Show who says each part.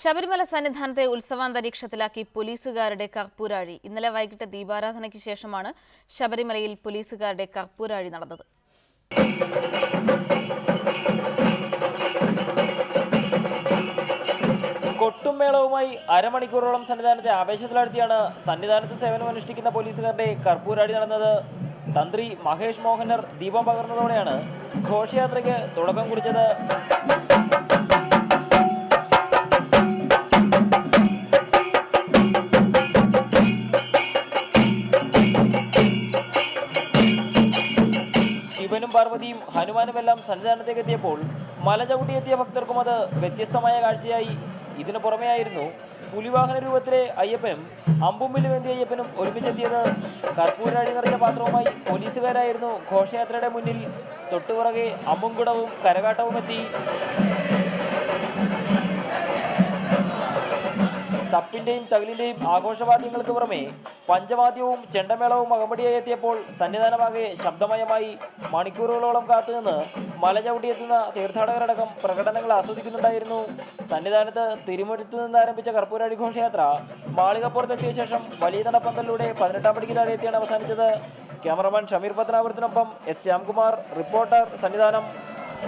Speaker 1: ശബരിമല സന്നിധാനത്തെ ഉത്സവാന്തരീക്ഷത്തിലാക്കി പോലീസുകാരുടെ കർപ്പൂരാഴി. ഇന്നലെ വൈകിട്ട് ദീപാരാധനയ്ക്ക് ശേഷമാണ് ശബരിമലയിൽ പോലീസുകാരുടെ കർപ്പൂരാഴി നടന്നത്.
Speaker 2: കൊട്ടുമേളവുമായി അരമണിക്കൂറോളം സന്നിധാനത്തെ ആവേശത്തിലാഴ്ത്തിയാണ് സന്നിധാനത്ത് സേവനമനുഷ്ഠിക്കുന്ന പോലീസുകാരുടെ കർപ്പൂരാഴി നടന്നത്. തന്ത്രി മഹേഷ് മോഹനർ ദീപം പകർന്നതോടെയാണ് ഘോഷയാത്രയ്ക്ക് തുടക്കം കുറിച്ചത്. ശിവനും പാർവതിയും ഹനുമാനുമെല്ലാം സന്നിധാനത്തേക്ക് എത്തിയപ്പോൾ മല ചവിട്ടിയെത്തിയ ഭക്തർക്കും അത് വ്യത്യസ്തമായ കാഴ്ചയായി. ഇതിനു പുറമെയായിരുന്നു പുലിവാഹന രൂപത്തിലെ അയ്യപ്പനും അമ്പുമ്പിലുവേന്തി അയ്യപ്പനും ഒരുമിച്ചെത്തിയത്. കർപ്പൂരാഴി നിറഞ്ഞ പാത്രവുമായി പോലീസുകാരായിരുന്നു ഘോഷയാത്രയുടെ മുന്നിൽ. തൊട്ടുപുറകെ അമ്പുംകുടവും കരകാട്ടവും എത്തി. തപ്പിന്റെയും തകിലിന്റെയും ആഘോഷവാദ്യങ്ങൾക്ക് പുറമെ പഞ്ചവാദ്യവും ചെണ്ടമേളവും അകമ്പടിയായി എത്തിയപ്പോൾ സന്നിധാനമാകെ ശബ്ദമയമായി. മണിക്കൂറുകളോളം കാത്തുനിന്ന് മല ചവിട്ടിയെത്തുന്ന തീർത്ഥാടകരടക്കം പ്രകടനങ്ങൾ ആസ്വദിക്കുന്നുണ്ടായിരുന്നു. സന്നിധാനത്ത് തിരുമുറ്റത്ത് നിന്ന് ആരംഭിച്ച കർപ്പൂരാഴി ഘോഷയാത്ര മാളികപ്പുറത്തെത്തിയ ശേഷം വലിയ നടപ്പന്തലിലൂടെ 18-ാം പടിക്ക് താഴെ എത്തിയാണ് അവസാനിച്ചത്. ക്യാമറമാൻ ഷമീർ പത്തനാപുരത്തിനൊപ്പം എസ് ശ്യാംകുമാർ, റിപ്പോർട്ടർ സന്നിധാനം.